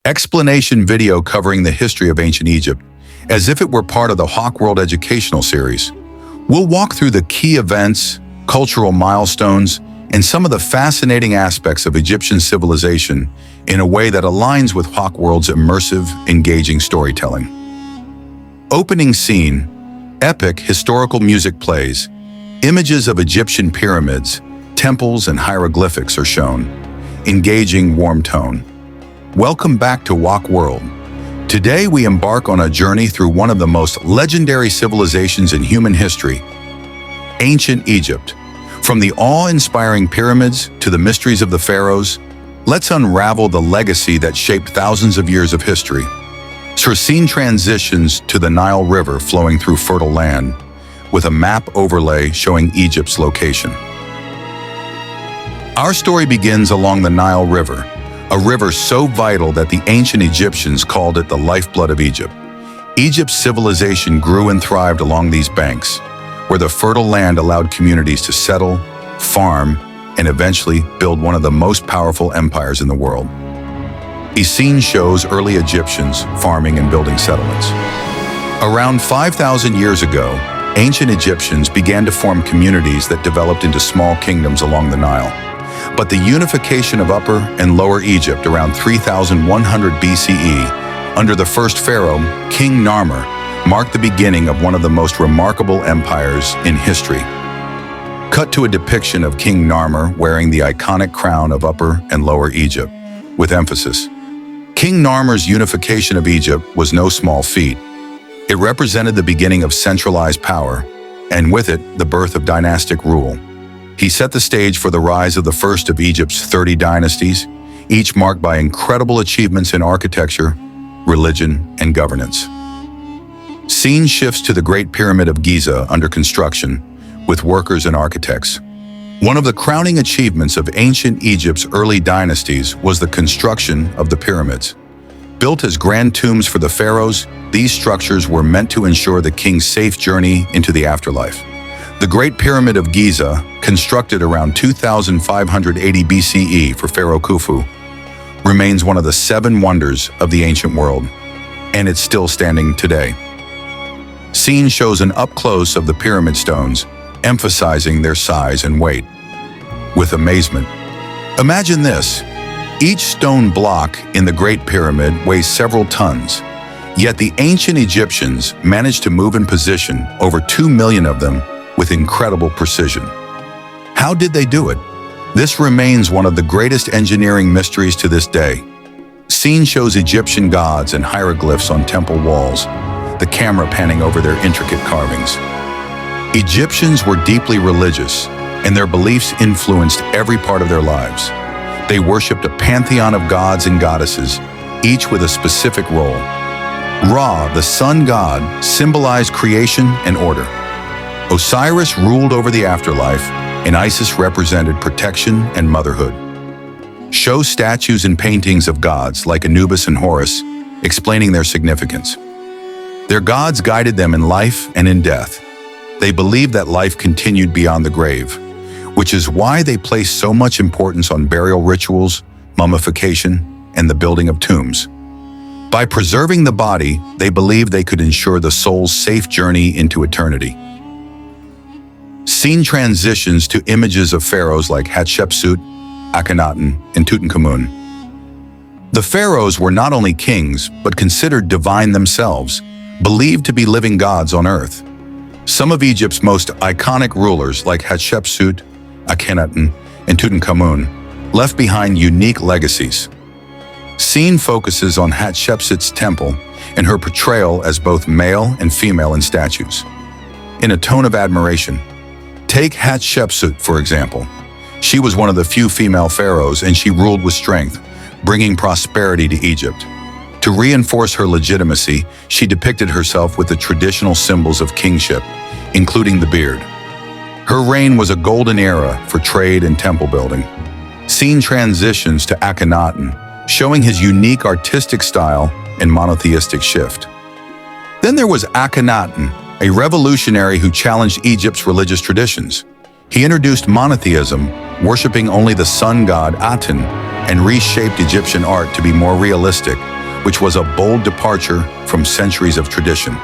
explanation video covering the history of ancient Egypt, as if it were part of the Hawk World educational series. We'll walk through the key events, cultural milestones, and some of the fascinating aspects of Egyptian civilization in a way that aligns with Hawk World's immersive, engaging storytelling. Opening scene, epic historical music plays. Images of Egyptian pyramids, temples, and hieroglyphics are shown. Engaging warm tone. Welcome back to Hawk World. Today we embark on a journey through one of the most legendary civilizations in human history, ancient Egypt. From the awe-inspiring pyramids to the mysteries of the pharaohs, let's unravel the legacy that shaped thousands of years of history. Scene transitions to the Nile River flowing through fertile land, with a map overlay showing Egypt's location. Our story begins along the Nile River, a river so vital that the ancient Egyptians called it the lifeblood of Egypt. Egypt's civilization grew and thrived along these banks, where the fertile land allowed communities to settle, farm, and eventually build one of the most powerful empires in the world. The scene shows early Egyptians farming and building settlements. Around 5,000 years ago, ancient Egyptians began to form communities that developed into small kingdoms along the Nile. But the unification of Upper and Lower Egypt around 3100 BCE, under the first pharaoh, King Narmer, marked the beginning of one of the most remarkable empires in history. Cut to a depiction of King Narmer wearing the iconic crown of Upper and Lower Egypt, with emphasis. King Narmer's unification of Egypt was no small feat. It represented the beginning of centralized power, and with it, the birth of dynastic rule. He set the stage for the rise of the first of Egypt's 30 dynasties, each marked by incredible achievements in architecture, religion, and governance. Scene shifts to the Great Pyramid of Giza under construction, with workers and architects. One of the crowning achievements of ancient Egypt's early dynasties was the construction of the pyramids. Built as grand tombs for the pharaohs, these structures were meant to ensure the king's safe journey into the afterlife. The Great Pyramid of Giza, constructed around 2580 BCE for Pharaoh Khufu, remains one of the 7 wonders of the ancient world, and it's still standing today. Scene shows an up-close of the pyramid stones, emphasizing their size and weight. With amazement, imagine this. Each stone block in the Great Pyramid weighs several tons, yet the ancient Egyptians managed to move and position over 2 million of them with incredible precision. How did they do it? This remains one of the greatest engineering mysteries to this day. Scene shows Egyptian gods and hieroglyphs on temple walls, the camera panning over their intricate carvings. Egyptians were deeply religious, and their beliefs influenced every part of their lives. They worshipped a pantheon of gods and goddesses, each with a specific role. Ra, the sun god, symbolized creation and order. Osiris ruled over the afterlife, and Isis represented protection and motherhood. Show statues and paintings of gods like Anubis and Horus, explaining their significance. Their gods guided them in life and in death. They believed that life continued beyond the grave, which is why they placed so much importance on burial rituals, mummification, and the building of tombs. By preserving the body, they believed they could ensure the soul's safe journey into eternity. Scene transitions to images of pharaohs like Hatshepsut, Akhenaten, and Tutankhamun. The pharaohs were not only kings, but considered divine themselves, believed to be living gods on earth. Some of Egypt's most iconic rulers like Hatshepsut, Akhenaten, and Tutankhamun left behind unique legacies. Scene focuses on Hatshepsut's temple and her portrayal as both male and female in statues. In a tone of admiration, take Hatshepsut, for example. She was one of the few female pharaohs, and she ruled with strength, bringing prosperity to Egypt. To reinforce her legitimacy, she depicted herself with the traditional symbols of kingship, including the beard. Her reign was a golden era for trade and temple building. Scene transitions to Akhenaten, showing his unique artistic style and monotheistic shift. Then there was Akhenaten, a revolutionary who challenged Egypt's religious traditions. He introduced monotheism, worshiping only the sun god Aten, and reshaped Egyptian art to be more realistic, which was a bold departure from centuries of tradition.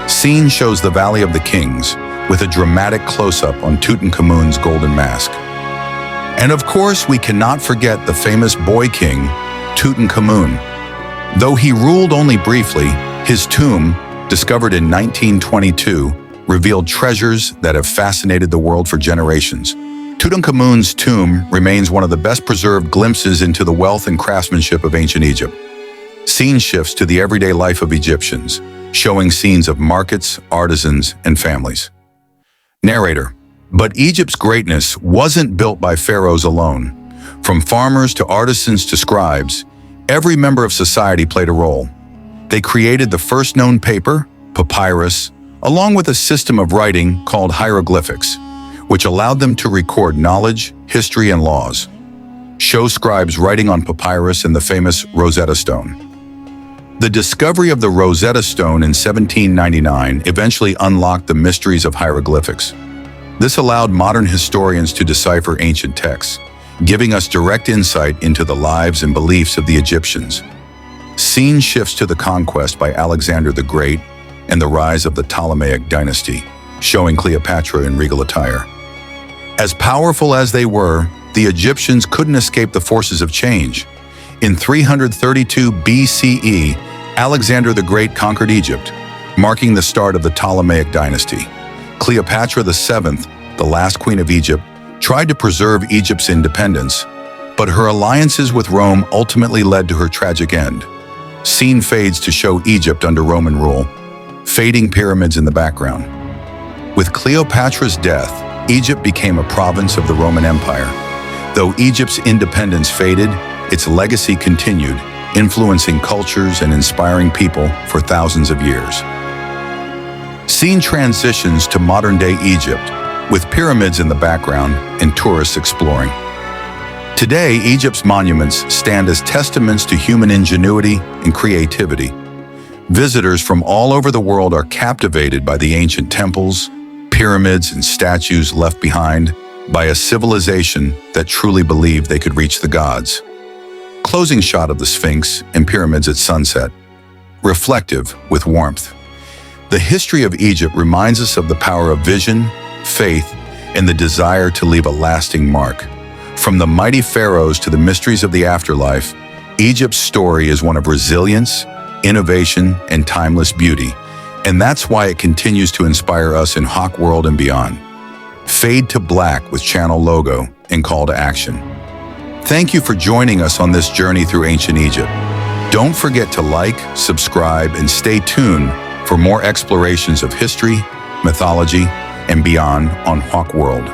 Scene shows the Valley of the Kings, with a dramatic close-up on Tutankhamun's golden mask. And of course, we cannot forget the famous boy king, Tutankhamun. Though he ruled only briefly, his tomb, discovered in 1922, revealed treasures that have fascinated the world for generations. Tutankhamun's tomb remains one of the best preserved glimpses into the wealth and craftsmanship of ancient Egypt. Scene shifts to the everyday life of Egyptians, showing scenes of markets, artisans, and families. Narrator: but Egypt's greatness wasn't built by pharaohs alone. From farmers to artisans to scribes, every member of society played a role. They created the first known paper, papyrus, along with a system of writing called hieroglyphics, which allowed them to record knowledge, history, and laws. Show scribes writing on papyrus and the famous Rosetta Stone. The discovery of the Rosetta Stone in 1799 eventually unlocked the mysteries of hieroglyphics. This allowed modern historians to decipher ancient texts, giving us direct insight into the lives and beliefs of the Egyptians. Scene shifts to the conquest by Alexander the Great and the rise of the Ptolemaic dynasty, showing Cleopatra in regal attire. As powerful as they were, the Egyptians couldn't escape the forces of change. In 332 BCE, Alexander the Great conquered Egypt, marking the start of the Ptolemaic dynasty. Cleopatra VII, the last queen of Egypt, tried to preserve Egypt's independence, but her alliances with Rome ultimately led to her tragic end. Scene fades to show Egypt under Roman rule, fading pyramids in the background. With Cleopatra's death, Egypt became a province of the Roman Empire. Though Egypt's independence faded, its legacy continued, influencing cultures and inspiring people for thousands of years. Scene transitions to modern-day Egypt, with pyramids in the background and tourists exploring. Today, Egypt's monuments stand as testaments to human ingenuity and creativity. Visitors from all over the world are captivated by the ancient temples, pyramids, and statues left behind by a civilization that truly believed they could reach the gods. Closing shot of the Sphinx and pyramids at sunset, reflective with warmth. The history of Egypt reminds us of the power of vision, faith, and the desire to leave a lasting mark. From the mighty pharaohs to the mysteries of the afterlife, Egypt's story is one of resilience, innovation, and timeless beauty, and that's why it continues to inspire us in Hawk World and beyond. Fade to black with channel logo and call to action. Thank you for joining us on this journey through ancient Egypt. Don't forget to like, subscribe, and stay tuned for more explorations of history, mythology, and beyond on Hawk World.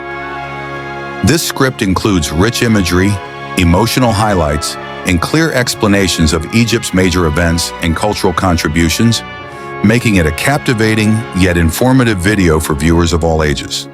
This script includes rich imagery, emotional highlights, and clear explanations of Egypt's major events and cultural contributions, making it a captivating yet informative video for viewers of all ages.